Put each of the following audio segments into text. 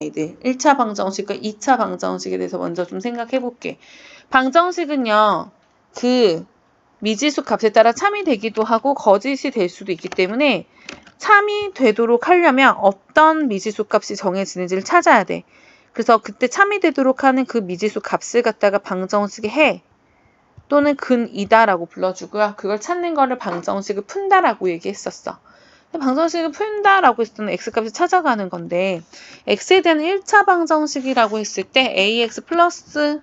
아이들 1차 방정식과 2차 방정식에 대해서 먼저 좀 생각해 볼게. 방정식은요. 그 미지수 값에 따라 참이 되기도 하고 거짓이 될 수도 있기 때문에 참이 되도록 하려면 어떤 미지수 값이 정해지는지를 찾아야 돼. 그래서 그때 참이 되도록 하는 그 미지수 값을 갖다가 방정식에 해 또는 근이다라고 불러주고요. 그걸 찾는 거를 방정식을 푼다라고 얘기했었어. 방정식을 푼다라고 했을 때는 x값을 찾아가는 건데 x에 대한 1차 방정식이라고 했을 때 ax 플러스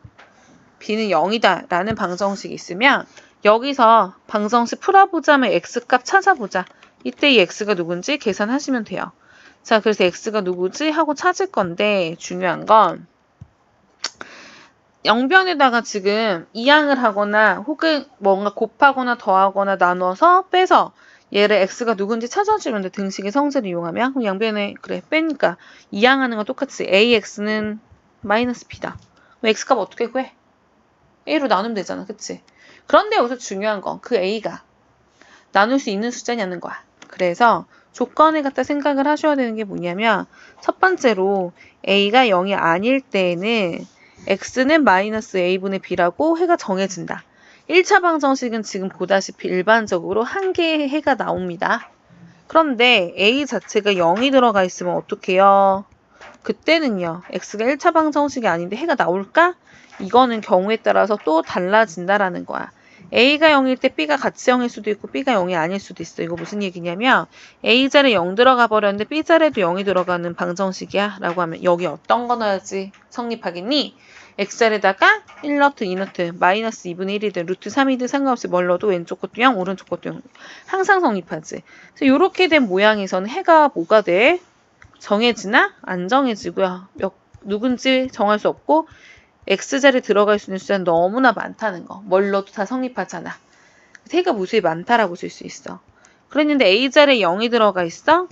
b는 0이다 라는 방정식이 있으면 여기서 방정식 풀어보자면 x값 찾아보자. 이때 이 x가 누군지 계산하시면 돼요. 자, 그래서 x가 누구지 하고 찾을 건데 중요한 건 영변에다가 지금 이항을 하거나 혹은 뭔가 곱하거나 더하거나 나눠서 빼서 얘를 x가 누군지 찾아주면 돼. 등식의 성질을 이용하면. 그럼 양변에 그래 빼니까 이항하는 건 똑같이 ax는 마이너스 b다. 그럼 x값 어떻게 구해? a로 나누면 되잖아. 그치? 그런데 여기서 중요한 건 그 a가 나눌 수 있는 숫자냐는 거야. 그래서 조건을 갖다 생각을 하셔야 되는 게 뭐냐면 첫 번째로 a가 0이 아닐 때에는 x는 마이너스 a분의 b라고 해가 정해진다. 1차 방정식은 지금 보다시피 일반적으로 한 개의 해가 나옵니다. 그런데 a 자체가 0이 들어가 있으면 어떡해요? 그때는요. x가 1차 방정식이 아닌데 해가 나올까? 이거는 경우에 따라서 또 달라진다라는 거야. a가 0일 때 b가 같이 0일 수도 있고 b가 0이 아닐 수도 있어. 이거 무슨 얘기냐면 a자리에 0 들어가 버렸는데 b자리에도 0이 들어가는 방정식이야 라고 하면 여기 어떤 거 넣어야지 성립하겠니? x자리에다가 1너트, 2너트, 마이너스 2분의 1이든 루트 3이든 상관없이 뭘 넣어도 왼쪽 것도 0, 오른쪽 것도 0. 항상 성립하지. 그래서 이렇게 된 모양에서는 해가 뭐가 돼? 정해지나? 안 정해지고요. 누군지 정할 수 없고 x자리에 들어갈 수 있는 숫자는 너무나 많다는 거. 뭘 넣어도 다 성립하잖아. 해가 무수히 많다라고 쓸 수 있어. 그랬는데 a자리에 0이 들어가 있어?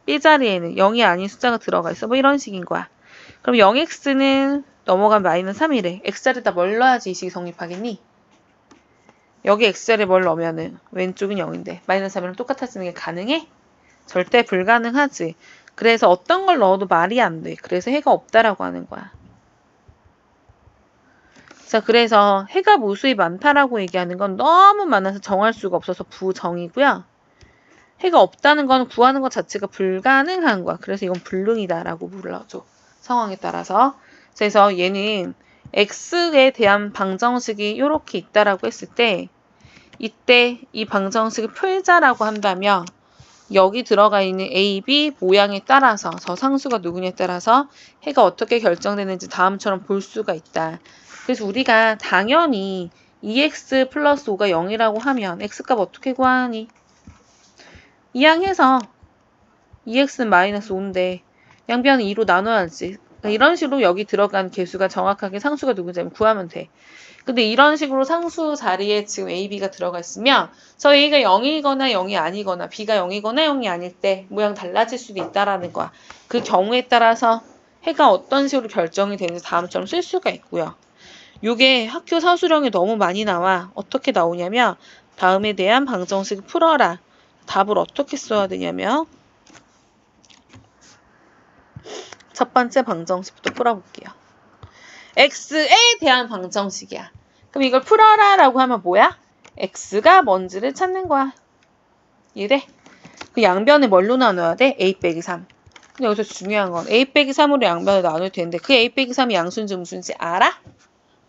b자리에는 0이 아닌 숫자가 들어가 있어. 뭐 이런 식인 거야. 그럼 0x는 넘어간 마이너스 3이래. x자리에다 뭘 넣어야지 이 식이 성립하겠니? 여기 x자리에 뭘 넣으면은 왼쪽은 0인데 마이너스 3이랑 똑같아지는 게 가능해? 절대 불가능하지. 그래서 어떤 걸 넣어도 말이 안 돼. 그래서 해가 없다라고 하는 거야. 자, 그래서 해가 무수히 많다라고 얘기하는 건 너무 많아서 정할 수가 없어서 부정이고요. 해가 없다는 건 구하는 것 자체가 불가능한 거야. 그래서 이건 불능이다라고 불러줘. 상황에 따라서. 그래서 얘는 x에 대한 방정식이 이렇게 있다라고 했을 때 이때 이 방정식을 풀자라고 한다면 여기 들어가 있는 A, B 모양에 따라서 저 상수가 누구냐에 따라서 해가 어떻게 결정되는지 다음처럼 볼 수가 있다. 그래서 우리가 당연히 2x 플러스 5가 0이라고 하면 x값 어떻게 구하니? 이항해서 2x는 마이너스 5인데 양변은 2로 나눠야지. 그러니까 이런 식으로 여기 들어간 개수가 정확하게 상수가 누군지 구하면 돼. 근데 이런 식으로 상수 자리에 지금 a, b가 들어가 있으면 저 a가 0이거나 0이 아니거나 b가 0이거나 0이 아닐 때 모양 달라질 수도 있다라는 거야. 그 경우에 따라서 해가 어떤 식으로 결정이 되는지 다음처럼 쓸 수가 있고요. 요게 학교 사수령이 너무 많이 나와. 어떻게 나오냐면 다음에 대한 방정식을 풀어라. 답을 어떻게 써야 되냐면 첫 번째 방정식부터 풀어볼게요. x에 대한 방정식이야. 그럼 이걸 풀어라 라고 하면 뭐야? x가 뭔지를 찾는 거야. 이해돼? 그 양변을 뭘로 나눠야 돼? a 빼기 3. 근데 여기서 중요한 건 a 빼기 3으로 양변을 나눌 텐데 그 a 빼기 3이 양수인지 무수인지 알아?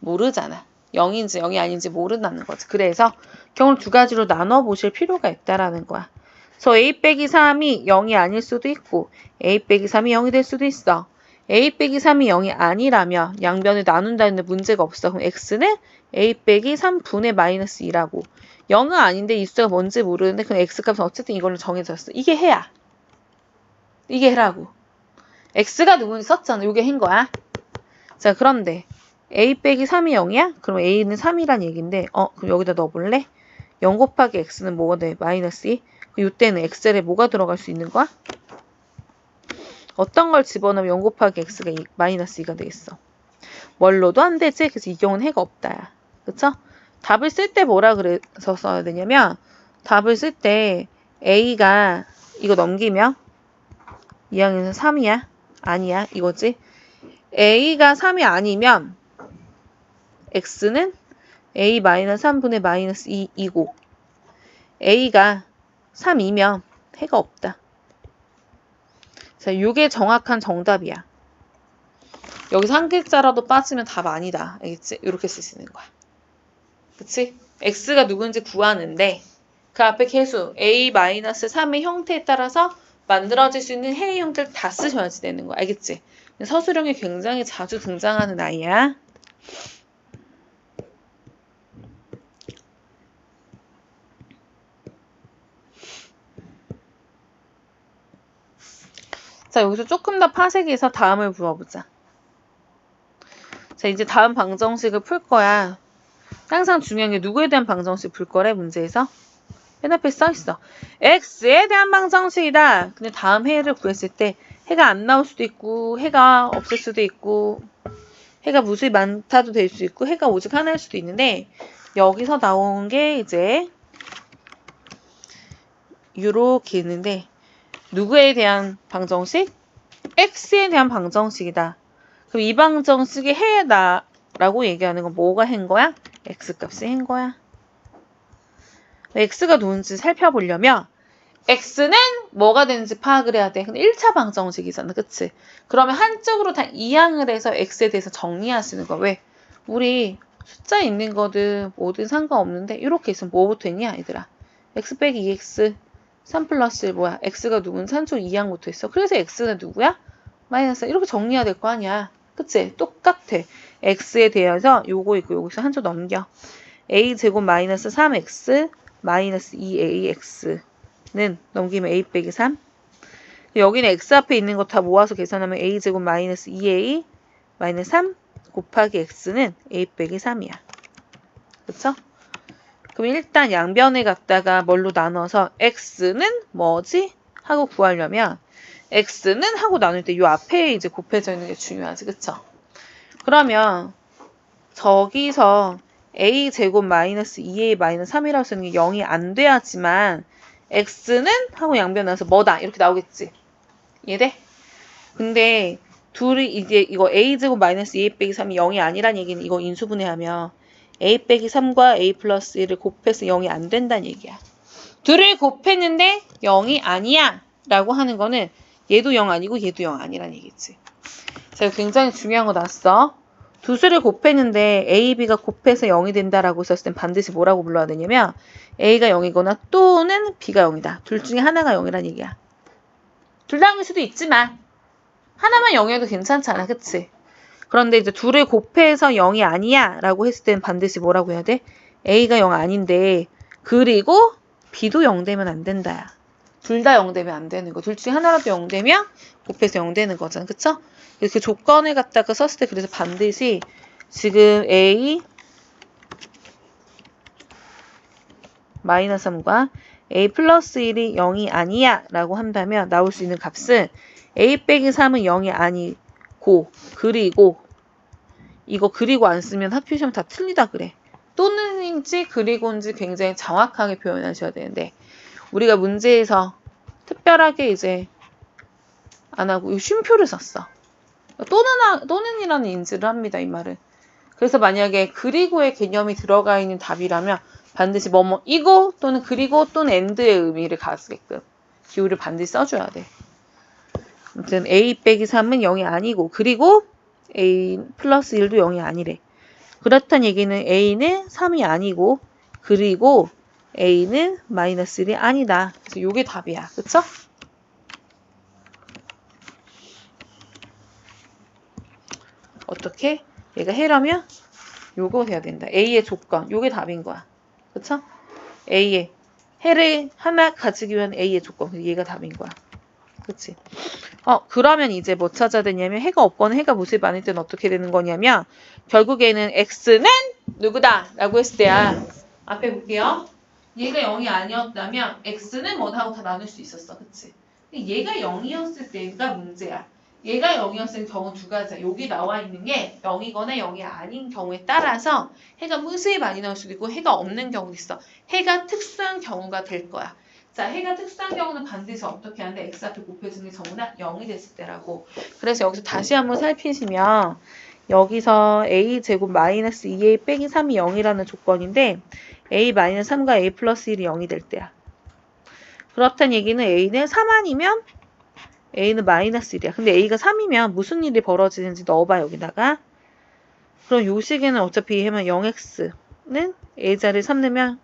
모르잖아. 0인지 0이 아닌지 모른다는 거지. 그래서 경우를 두 가지로 나눠보실 필요가 있다라는 거야. 그래서 a 빼기 3이 0이 아닐 수도 있고 a 빼기 3이 0이 될 수도 있어. a 빼기 3이 0이 아니라면 양변을 나눈다는데 문제가 없어. 그럼 x는 a 빼기 3분의 마이너스 2라고. 0은 아닌데 이 숫자가 뭔지 모르는데 그럼 x값은 어쨌든 이걸로 정해졌어. 이게 해야. 이게 해라고. x가 누군지 썼잖아. 이게 해인 거야. 자, 그런데 a 빼기 3이 0이야? 그럼 a는 3이란 얘기인데 그럼 여기다 넣어볼래? 0 곱하기 x는 뭐가 돼? 마이너스 2. 이때는 x에 뭐가 들어갈 수 있는 거야? 어떤 걸 집어넣으면 0 곱하기 x가 마이너스 2가 되겠어? 뭘로도 안 되지? 그래서 이 경우는 해가 없다야. 그쵸? 답을 쓸 때 뭐라 그래서 써야 되냐면 답을 쓸 때 a가 이거 넘기면 2항에서 3이야. 아니야 이거지. a가 3이 아니면 x는 a-3분의 -2이고 a가 3이면 해가 없다. 자, 이게 정확한 정답이야. 여기서 한 글자라도 빠지면 답 아니다. 알겠지? 이렇게 쓸 수 있는 거야. 그치? x가 누군지 구하는데 그 앞에 계수 a-3의 형태에 따라서 만들어질 수 있는 해의 형태를 다 쓰셔야지 되는 거야. 알겠지? 서술형이 굉장히 자주 등장하는 아이야. 자, 여기서 조금 더 파색해서 다음을 물어보자. 자, 이제 다음 방정식을 풀 거야. 항상 중요한 게 누구에 대한 방정식 풀 거래, 문제에서? 맨 앞에 써있어. x에 대한 방정식이다. 근데 다음 해를 구했을 때 해가 안 나올 수도 있고 해가 없을 수도 있고 해가 무수히 많다도 될 수 있고 해가 오직 하나일 수도 있는데 여기서 나온 게 이제 요렇게 있는데 누구에 대한 방정식? x에 대한 방정식이다. 그럼 이 방정식이 해다 라고 얘기하는 건 뭐가 해인 거야? x값이 해인 거야. x가 누군지 살펴보려면 x는 뭐가 되는지 파악을 해야 돼. 근데 1차 방정식이잖아. 그치? 그러면 한쪽으로 다 이항을 해서 x에 대해서 정리하시는 거야. 왜? 우리 숫자 있는 거든 뭐든 상관없는데 이렇게 있으면 뭐부터 있냐 얘들아? x 빼기 2x 3 플러스 1 뭐야? x가 누군지 한쪽 이항부터 있어. 그래서 x가 누구야? 마이너스 이렇게 정리해야 될 거 아니야. 그치? 똑같아. x에 대해서 요거 있고 여기서 한 줄 넘겨. a제곱 마이너스 3x 마이너스 2ax는 넘기면 a 빼기 3. 여기는 x 앞에 있는 거 다 모아서 계산하면 a제곱 마이너스 2a 마이너스 3 곱하기 x는 a 빼기 3이야. 그쵸? 그럼 일단 양변을 갖다가 뭘로 나눠서 x는 뭐지? 하고 구하려면 x는 하고 나눌 때 이 앞에 이제 곱해져 있는 게 중요하지. 그쵸? 그러면 저기서 a제곱 마이너스 2a 마이너스 3이라고 쓰는 게 0이 안 돼야지만 x는 하고 양변 나눠서 뭐다 이렇게 나오겠지. 이해돼? 근데 둘이 이제 이거 a제곱 마이너스 2a 빼기 3이 0이 아니란 얘기는 이거 인수분해하면 a 빼기 3과 a 플러스 1을 곱해서 0이 안 된다는 얘기야. 둘을 곱했는데 0이 아니야 라고 하는 거는 얘도 0 아니고 얘도 0 아니란 얘기지. 자, 굉장히 중요한 거 나왔어. 두 수를 곱했는데 a, b가 곱해서 0이 된다라고 썼을 땐 반드시 뭐라고 불러야 되냐면 a가 0이거나 또는 b가 0이다. 둘 중에 하나가 0이란 얘기야. 둘 다일 수도 있지만 하나만 0이어도 괜찮잖아. 그치? 그런데 이제 둘을 곱해서 0이 아니야 라고 했을 땐 반드시 뭐라고 해야 돼? a가 0 아닌데 그리고 b도 0 되면 안 된다야. 둘 다 0 되면 안 되는 거. 둘 중에 하나라도 0 되면 곱해서 0 되는 거잖아. 그쵸? 이렇게 조건을 갖다가 썼을 때 그래서 반드시 지금 a 마이너스 3과 a 플러스 1이 0이 아니야 라고 한다면 나올 수 있는 값은 a 빼기 3은 0이 아니고 그리고 이거 그리고 안 쓰면 학교 시험 다 틀리다 그래. 또는인지 그리고인지 굉장히 정확하게 표현하셔야 되는데 우리가 문제에서 특별하게 이제 안 하고 이 쉼표를 썼어. 또는이라는 인지를 합니다. 이 말은. 그래서 만약에 그리고의 개념이 들어가 있는 답이라면 반드시 뭐뭐 이고 또는 그리고 또는 and의 의미를 가지게끔 기호를 반드시 써줘야 돼. 아무튼 a 빼기 3은 0이 아니고 그리고 a 플러스 1도 0이 아니래. 그렇다는 얘기는 a는 3이 아니고 그리고 a는 마이너스 1이 아니다. 그래서 이게 답이야. 그쵸? 어떻게? 얘가 해라면 요거 해야 된다. A의 조건. 요게 답인 거야. 그쵸? A의 해를 하나 가지기 위한 A의 조건. 얘가 답인 거야. 그치? 그러면 이제 뭐 찾아야 되냐면 해가 없거나 해가 무수히 많을 때는 어떻게 되는 거냐면 결국에는 X는 누구다? 라고 했을 때야. 앞에 볼게요. 얘가 0이 아니었다면 X는 뭐다 하고 다 나눌 수 있었어. 그치? 얘가 0이었을 때가 문제야. 얘가 0이었을 경우 두 가지야. 여기 나와 있는 게 0이거나 0이 아닌 경우에 따라서 해가 무수히 많이 나올 수도 있고 해가 없는 경우도 있어. 해가 특수한 경우가 될 거야. 자, 해가 특수한 경우는 반드시 어떻게 하는데 x 앞에 곱해주는 게 전부 다 0이 됐을 때라고. 그래서 여기서 다시 한번 살피시면 여기서 a제곱 마이너스 2a 빼기 3이 0이라는 조건인데 a 마이너스 3과 a 플러스 1이 0이 될 때야. 그렇다는 얘기는 a는 3 아니면 a는 마이너스 1이야. 근데 a가 3이면 무슨 일이 벌어지는지 넣어봐 여기다가. 그럼 요 식에는 어차피 하면 0x는 a 자리에 3 넣으면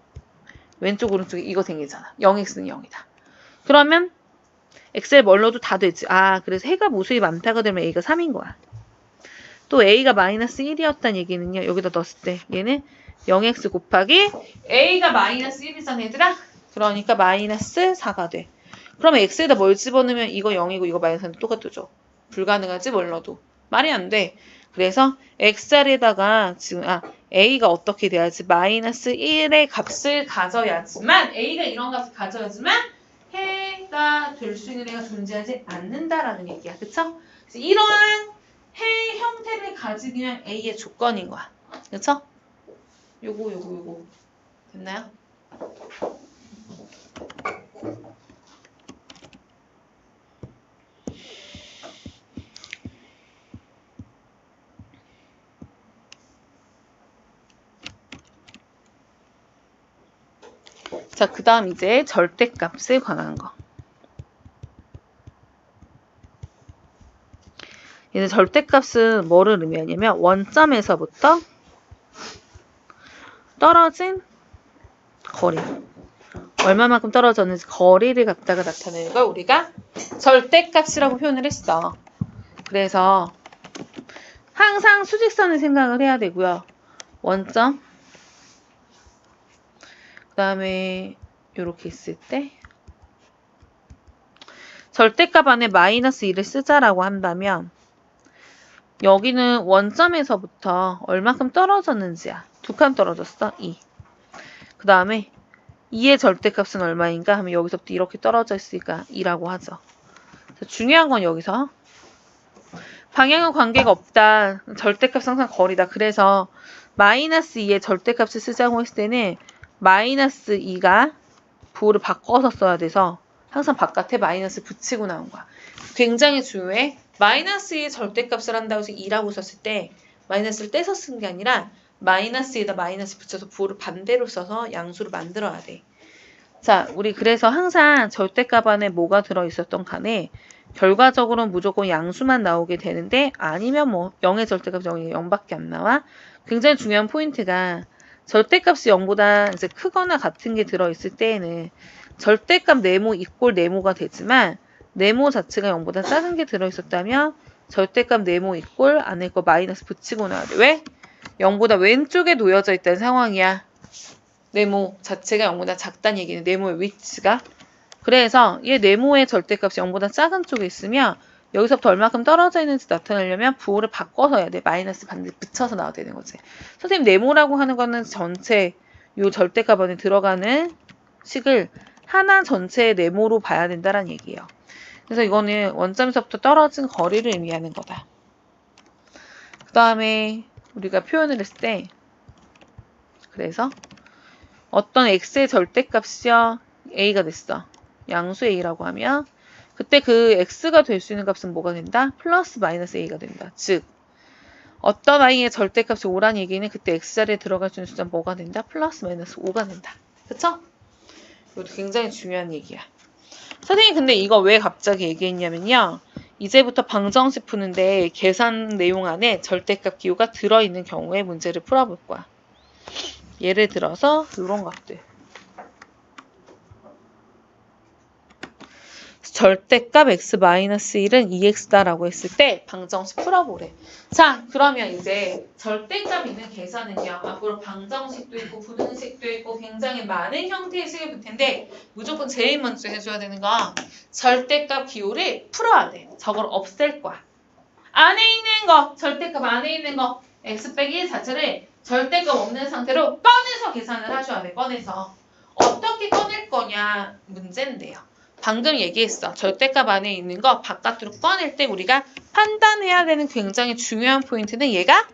왼쪽 오른쪽에 이거 생기잖아. 0x는 0이다. 그러면 x를 뭘 넣어도 다 되지. 아, 그래서 해가 모습이 많다가 되면 a가 3인 거야. 또 a가 마이너스 1이었다는 얘기는요. 여기다 넣었을 때 얘는 0x 곱하기 a가 마이너스 1이잖아 얘들아. 그러니까 마이너스 4가 돼. 그럼 x에다 뭘 집어넣으면 이거 0이고 이거 마이너스 4는 똑같죠. 불가능하지 뭘 넣어도. 말이 안 돼. 그래서 x자리에다가 지금 a가 어떻게 돼야지? 마이너스 1의 값을 가져야지만 a가 이런 값을 가져야지만 해가 될 수 있는 애가 존재하지 않는다라는 얘기야. 그쵸? 그래서 이러한 해 형태를 가진 그냥 a의 조건인 거야. 그쵸? 요거 됐나요? 자, 그 다음 이제 절대값에 관한 거. 이제 절대값은 뭐를 의미하냐면 원점에서부터 떨어진 거리. 얼마만큼 떨어졌는지 거리를 갖다가 나타내는 걸 우리가 절대값이라고 표현을 했어. 그래서 항상 수직선을 생각을 해야 되고요. 원점. 그 다음에 이렇게 있을 때 절대값 안에 마이너스 2를 쓰자라고 한다면 여기는 원점에서부터 얼마큼 떨어졌는지야. 2칸 떨어졌어. 2. 그 다음에 2의 절대값은 얼마인가 하면 여기서부터 이렇게 떨어져 있으니까 2라고 하죠. 중요한 건 여기서 방향은 관계가 없다. 절대값 항상 거리다. 그래서 마이너스 2의 절대값을 쓰자고 했을 때는 마이너스 2가 부호를 바꿔서 써야 돼서 항상 바깥에 마이너스 붙이고 나온 거야. 굉장히 중요해. 마이너스 2의 절대값을 한다고 해서 2라고 썼을 때 마이너스를 떼서 쓴 게 아니라 마이너스에다 마이너스 붙여서 부호를 반대로 써서 양수를 만들어야 돼. 자, 우리 그래서 항상 절대값 안에 뭐가 들어있었던 간에 결과적으로는 무조건 양수만 나오게 되는데 아니면 뭐 0의 절대값 0이 0밖에 안 나와. 굉장히 중요한 포인트가 절대값이 0보다 이제 크거나 같은 게 들어있을 때에는 절대값 네모 이꼴 네모가 되지만 네모 자체가 0보다 작은 게 들어있었다면 절대값 네모 이꼴 안에 거 마이너스 붙이고 나와야 돼. 왜? 0보다 왼쪽에 놓여져 있다는 상황이야. 네모 자체가 0보다 작다는 얘기는 네모의 위치가. 그래서 얘 네모의 절대값이 0보다 작은 쪽에 있으면 여기서부터 얼마큼 떨어져 있는지 나타내려면 부호를 바꿔서 해야 돼. 마이너스 반드시 붙여서 나와야 되는 거지. 선생님 네모라고 하는 거는 전체 요 절대값 안에 들어가는 식을 하나 전체의 네모로 봐야 된다는 얘기예요. 그래서 이거는 원점에서부터 떨어진 거리를 의미하는 거다. 그 다음에 우리가 표현을 했을 때 그래서 어떤 x의 절대값이요 a가 됐어. 양수 a라고 하면 그때 그 x가 될 수 있는 값은 뭐가 된다? 플러스 마이너스 a가 된다. 즉 어떤 i의 절대값이 5란 얘기는 그때 x자리에 들어갈 수 있는 숫자는 뭐가 된다? 플러스 마이너스 5가 된다. 그쵸? 이것도 굉장히 중요한 얘기야. 선생님 근데 이거 왜 갑자기 얘기했냐면요. 이제부터 방정식 푸는데 계산 내용 안에 절대값 기호가 들어있는 경우에 문제를 풀어볼 거야. 예를 들어서 이런 것들. 절대값 x-1은 2x다라고 했을 때 방정식 풀어보래. 자, 그러면 이제 절대값 있는 계산은요. 앞으로 방정식도 있고 분응식도 있고 굉장히 많은 형태의 식을 볼 텐데 무조건 제일 먼저 해줘야 되는 거 절대값 기호를 풀어야 돼. 저걸 없앨 거야. 안에 있는 거, 절대값 안에 있는 거 x 빼기 1 자체를 절대값 없는 상태로 꺼내서 계산을 하셔야 돼. 꺼내서. 어떻게 꺼낼 거냐 문제인데요. 방금 얘기했어. 절대값 안에 있는 거 바깥으로 꺼낼 때 우리가 판단해야 되는 굉장히 중요한 포인트는 얘가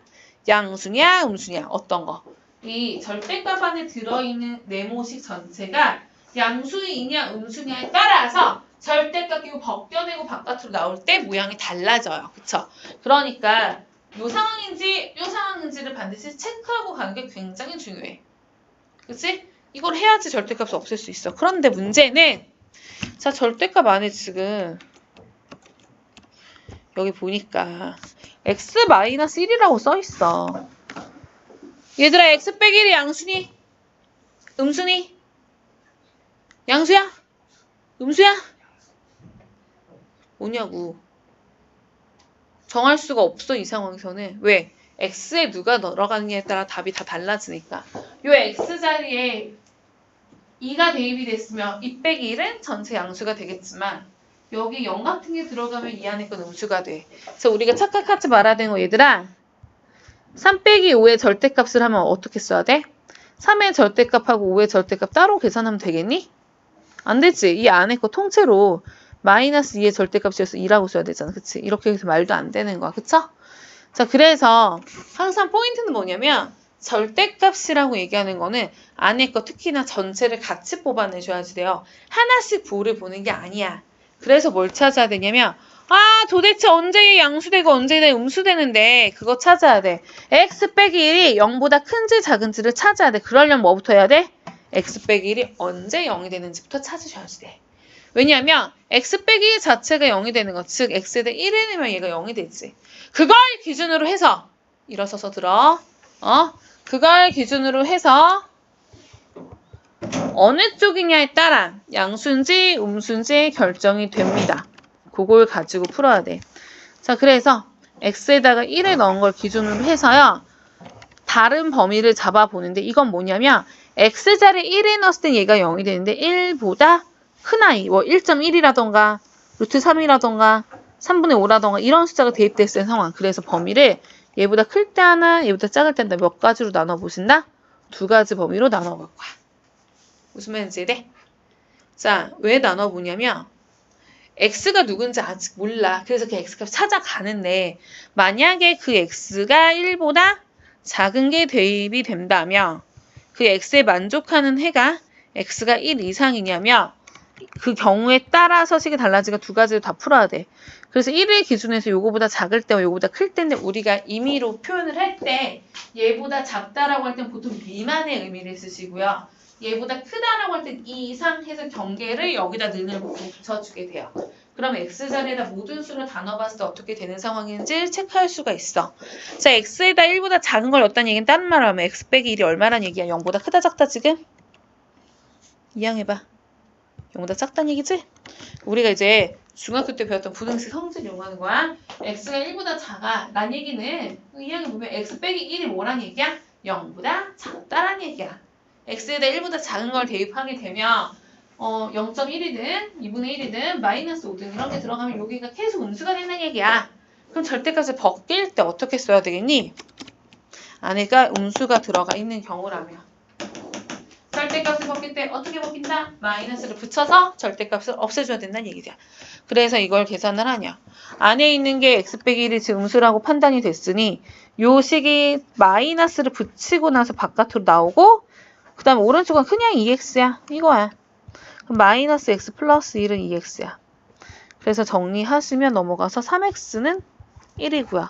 양수냐 음수냐 어떤 거. 이 절대값 안에 들어있는 네모식 전체가 양수이냐 음수냐에 따라서 절대값 끼고 벗겨내고 바깥으로 나올 때 모양이 달라져요. 그쵸? 그러니까 요 상황인지를 반드시 체크하고 가는 게 굉장히 중요해. 그치? 이걸 해야지 절대값을 없앨 수 있어. 그런데 문제는 자, 절대값 안에 지금 여기 보니까 x-1이라고 써있어. 얘들아 x 빼기 1이 양수니? 음수니? 양수야? 음수야? 뭐냐고. 정할 수가 없어, 이 상황에서는. 왜? x에 누가 들어가느냐에 따라 답이 다 달라지니까. 요 x 자리에 2가 대입이 됐으면 2 빼기 1은 전체 양수가 되겠지만 여기 0 같은 게 들어가면 이 안에 건 음수가 돼. 그래서 우리가 착각하지 말아야 되는 거 얘들아. 3 빼기 5의 절대값을 하면 어떻게 써야 돼? 3의 절대값하고 5의 절대값 따로 계산하면 되겠니? 안 되지. 이 안에 거 통째로 마이너스 2의 절대값이어서 2라고 써야 되잖아. 그치? 이렇게 해서 말도 안 되는 거야. 그쵸? 자, 그래서 항상 포인트는 뭐냐면 절대값이라고 얘기하는 거는 안에 거 특히나 전체를 같이 뽑아내줘야지 돼요. 하나씩 부호를 보는 게 아니야. 그래서 뭘 찾아야 되냐면 도대체 언제 양수되고 언제 음수되는데 그거 찾아야 돼. x 빼기 1이 0보다 큰지 작은지를 찾아야 돼. 그러려면 뭐부터 해야 돼? x 빼기 1이 언제 0이 되는지부터 찾으셔야지 돼. 왜냐하면 x 빼기 1 자체가 0이 되는 것, 즉 x에 대해 1을 내면 얘가 0이 되지. 그걸 기준으로 해서 일어서서 들어. 그걸 기준으로 해서 어느 쪽이냐에 따라 양수인지 음수인지 결정이 됩니다. 그걸 가지고 풀어야 돼. 자, 그래서 x에다가 1을 넣은 걸 기준으로 해서요. 다른 범위를 잡아보는데 이건 뭐냐면 x자리에 1을 넣었을 때 얘가 0이 되는데 1보다 큰 아이, 1.1이라던가 루트 3이라던가 3분의 5라던가 이런 숫자가 대입됐을 상황. 그래서 범위를 얘보다 클 때 하나, 얘보다 작을 때 하나 몇 가지로 나눠보신다? 2가지 범위로 나눠볼 거야. 무슨 말인지 돼? 자, 왜 나눠보냐면 x가 누군지 아직 몰라. 그래서 그 x값 찾아가는데 만약에 그 x가 1보다 작은 게 대입이 된다면 그 x에 만족하는 해가 x가 1 이상이냐면 그 경우에 따라서 식이 달라지가 2가지를 다 풀어야 돼. 그래서 1을 기준에서 요거보다 작을 때와 요거보다 클 때인데 우리가 임의로 표현을 할 때 얘보다 작다라고 할 땐 보통 미만의 의미를 쓰시고요. 얘보다 크다라고 할 땐 2 이상 해서 경계를 여기다 는을 붙여주게 돼요. 그럼 x자리에다 모든 수를 다 넣어봤을 때 어떻게 되는 상황인지 체크할 수가 있어. 자, x에다 1보다 작은 걸 넣었다는 얘기는 다른 말로 하면 x 빼기 1이 얼마란 얘기야? 0보다 크다 작다 지금? 이항해봐. 0보다 작다는 얘기지? 우리가 이제 중학교 때 배웠던 부등식 성질 이용하는 거야. x가 1보다 작아. 란 얘기는 이항해 보면 x 빼기 1이 뭐란 얘기야? 0보다 작다란 얘기야. x에다 1보다 작은 걸 대입하게 되면 0.1이든 2분의 1이든 마이너스 5든 이런 게 들어가면 여기가 계속 음수가 된다는 얘기야. 그럼 절대값을 벗길 때 어떻게 써야 되겠니? 안에가 음수가 들어가 있는 경우라면 절대값을 벗길 때 어떻게 벗긴다? 마이너스를 붙여서 절대값을 없애줘야 된다는 얘기죠. 그래서 이걸 계산을 하냐. 안에 있는 게 x 빼기 1이 지금 음수라고 판단이 됐으니 요 식이 마이너스를 붙이고 나서 바깥으로 나오고 그 다음에 오른쪽은 그냥 2x야. 이거야. 그럼 마이너스 x 플러스 1은 2x야. 그래서 정리하시면 넘어가서 3x는 1이고요.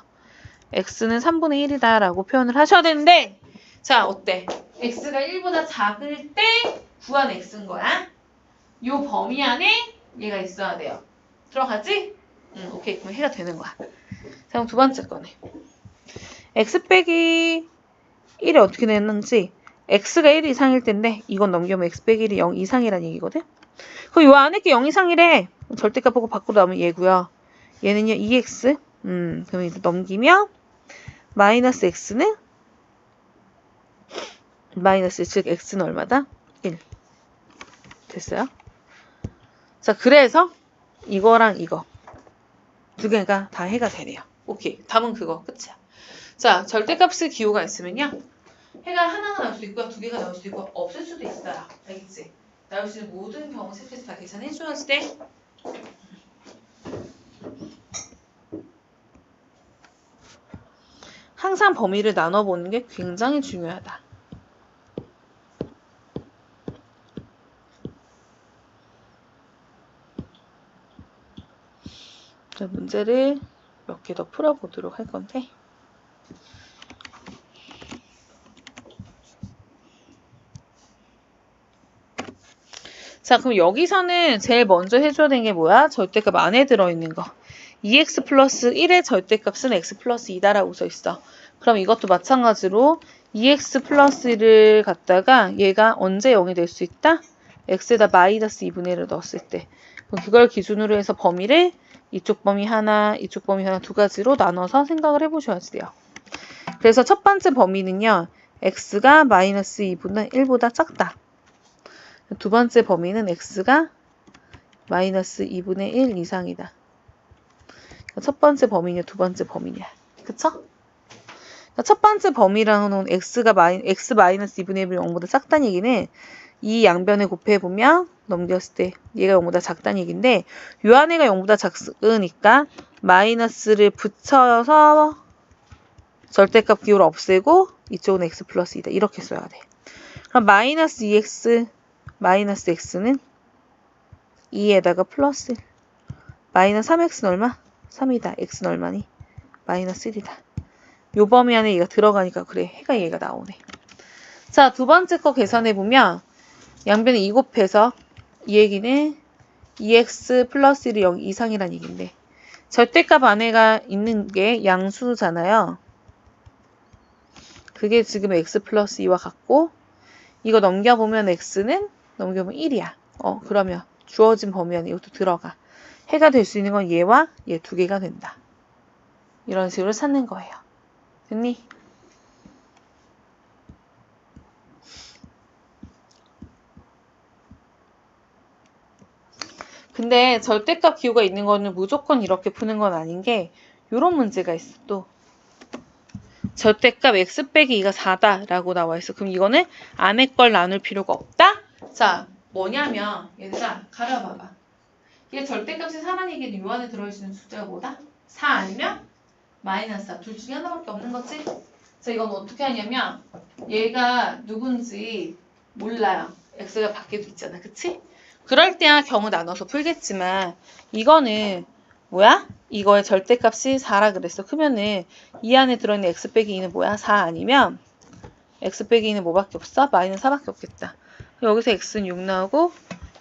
x는 3분의 1이다 라고 표현을 하셔야 되는데 자, 어때? x가 1보다 작을 때 구한 x인 거야. 요 범위 안에 얘가 있어야 돼요. 들어가지? 오케이. 그럼 해가 되는 거야. 자, 그럼 두 번째 거네. x 빼기 1이 어떻게 됐는지 x가 1 이상일 텐데 이건 넘기면 x 빼기 1이 0 이상이란 얘기거든? 그럼 요 안에 게 0 이상이래. 절대값 보고 밖으로 나오면 얘고요. 얘는요 2x. 그럼 이제 넘기면 마이너스 x는 마이너스 즉 x는 얼마다? 1. 됐어요? 자, 그래서 이거랑 이거 두 개가 다 해가 되네요. 오케이. 답은 그거. 끝이야. 자, 절대값을 기호가 있으면요. 해가 하나가 나올 수도 있고요. 두 개가 나올 수도 있고 없을 수도 있어요. 알겠지? 나올 수 있는 모든 경우 세트에서 다 계산해줘야지 돼. 항상 범위를 나눠보는 게 굉장히 중요하다. 문제를 몇 개 더 풀어보도록 할 건데, 자, 그럼 여기서는 제일 먼저 해줘야 되는 게 뭐야? 절대값 안에 들어있는 거. 2x 플러스 1의 절대값은 x 플러스 2다라고 써있어. 그럼 이것도 마찬가지로 2x 플러스 1을 갖다가 얘가 언제 0이 될 수 있다? x에다 마이너스 2분의 1을 넣었을 때. 그럼 그걸 기준으로 해서 범위를 이쪽 범위 하나, 이쪽 범위 하나 두 가지로 나눠서 생각을 해보셔야지 돼요. 그래서 첫 번째 범위는요. x가 마이너스 2분의 1보다 작다. 두 번째 범위는 x가 마이너스 2분의 1 이상이다. 첫 번째 범위냐, 두 번째 범위냐. 그쵸? 첫 번째 범위랑은 x 마이너스 2분의 1이 0보다 작다는 얘기는 이 양변을 곱해보면 넘겼을 때 얘가 0보다 작다는 얘기인데 요 안에가 0보다 작으니까 마이너스를 붙여서 절대값 기호를 없애고 이쪽은 x 플러스 2다. 이렇게 써야 돼. 그럼 마이너스 2x 마이너스 x는 2에다가 플러스 1. 마이너스 3x는 얼마? 3이다. x는 얼마니? 마이너스 1이다. 요 범위 안에 얘가 들어가니까 그래. 해가 얘가 나오네. 자, 두 번째 거 계산해보면 양변에 2 곱해서 이 얘기는 2x 플러스 1이 0 이상이란 얘기인데 절대값 안에가 있는 게 양수잖아요. 그게 지금 x 플러스 2와 같고 이거 넘겨보면 x는 넘겨보면 1이야. 그러면 주어진 범위 안에 이것도 들어가. 해가 될 수 있는 건 얘와 얘 두 개가 된다. 이런 식으로 찾는 거예요. 됐니? 근데 절대값 기호가 있는 거는 무조건 이렇게 푸는 건 아닌 게 이런 문제가 있어. 또 절대값 x 빼기 2가 4다라고 나와 있어. 그럼 이거는 안에 걸 나눌 필요가 없다? 자, 뭐냐면 얘들아 가려봐봐. 이게 절대값이 4라는 얘기는 요 안에 들어있는 숫자가 뭐다? 4 아니면 마이너스 4. 둘 중에 하나밖에 없는 거지? 자, 이건 어떻게 하냐면 얘가 누군지 몰라요. x가 밖에도 있잖아. 그치? 그럴 때야 경우 나눠서 풀겠지만 이거는 뭐야? 이거의 절대값이 4라 그랬어. 그러면은 이 안에 들어있는 x 빼기 2는 뭐야? 4 아니면 x 빼기 2는 뭐밖에 없어? 마이너스 4밖에 없겠다. 여기서 x는 6 나오고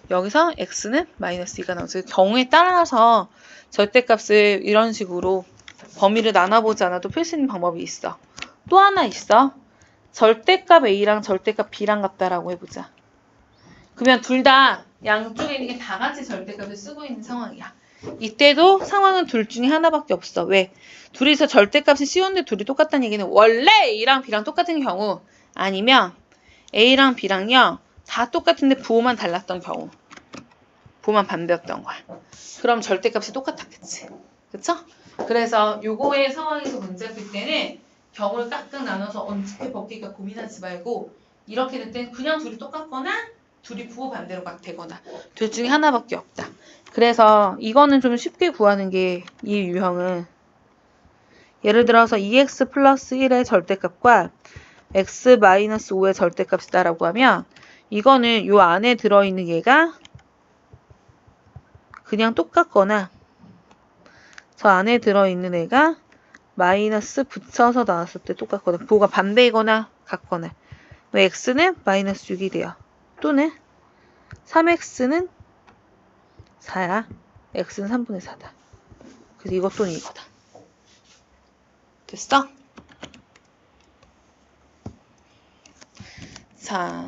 여기서 x는 마이너스 2가 나오죠. 경우에 따라서 절대값을 이런 식으로 범위를 나눠보지 않아도 풀 수 있는 방법이 있어. 또 하나 있어. 절대값 a랑 절대값 b랑 같다라고 해보자. 그러면 둘 다 양쪽에 있는 게 다 같이 절대값을 쓰고 있는 상황이야. 이때도 상황은 둘 중에 하나밖에 없어. 왜? 둘이서 절대값이 씌웠는데 둘이 똑같다는 얘기는 원래 a랑 b랑 똑같은 경우 아니면 a랑 b랑요 다 똑같은데 부호만 달랐던 경우. 부호만 반대였던 거야. 그럼 절대값이 똑같았겠지. 그쵸? 그래서 요거의 상황에서 문제 풀 때는 경우를 깍깍 나눠서 어떻게 벗기가 고민하지 말고 이렇게 될 때는 그냥 둘이 똑같거나 둘이 부호 반대로 막 되거나 둘 중에 하나밖에 없다. 그래서 이거는 좀 쉽게 구하는 게 이 유형은 예를 들어서 2x 플러스 1의 절대값과 x 마이너스 5의 절대값이다라고 하면 이거는 요 안에 들어있는 얘가 그냥 똑같거나 저 안에 들어있는 애가 마이너스 붙여서 나왔을 때 똑같거나 부호가 반대이거나 같거나 왜 x는 마이너스 6이 돼요. 또는 3x는 4야. x는 3분의 4다. 그래서 이것 또는 이거다. 됐어? 자.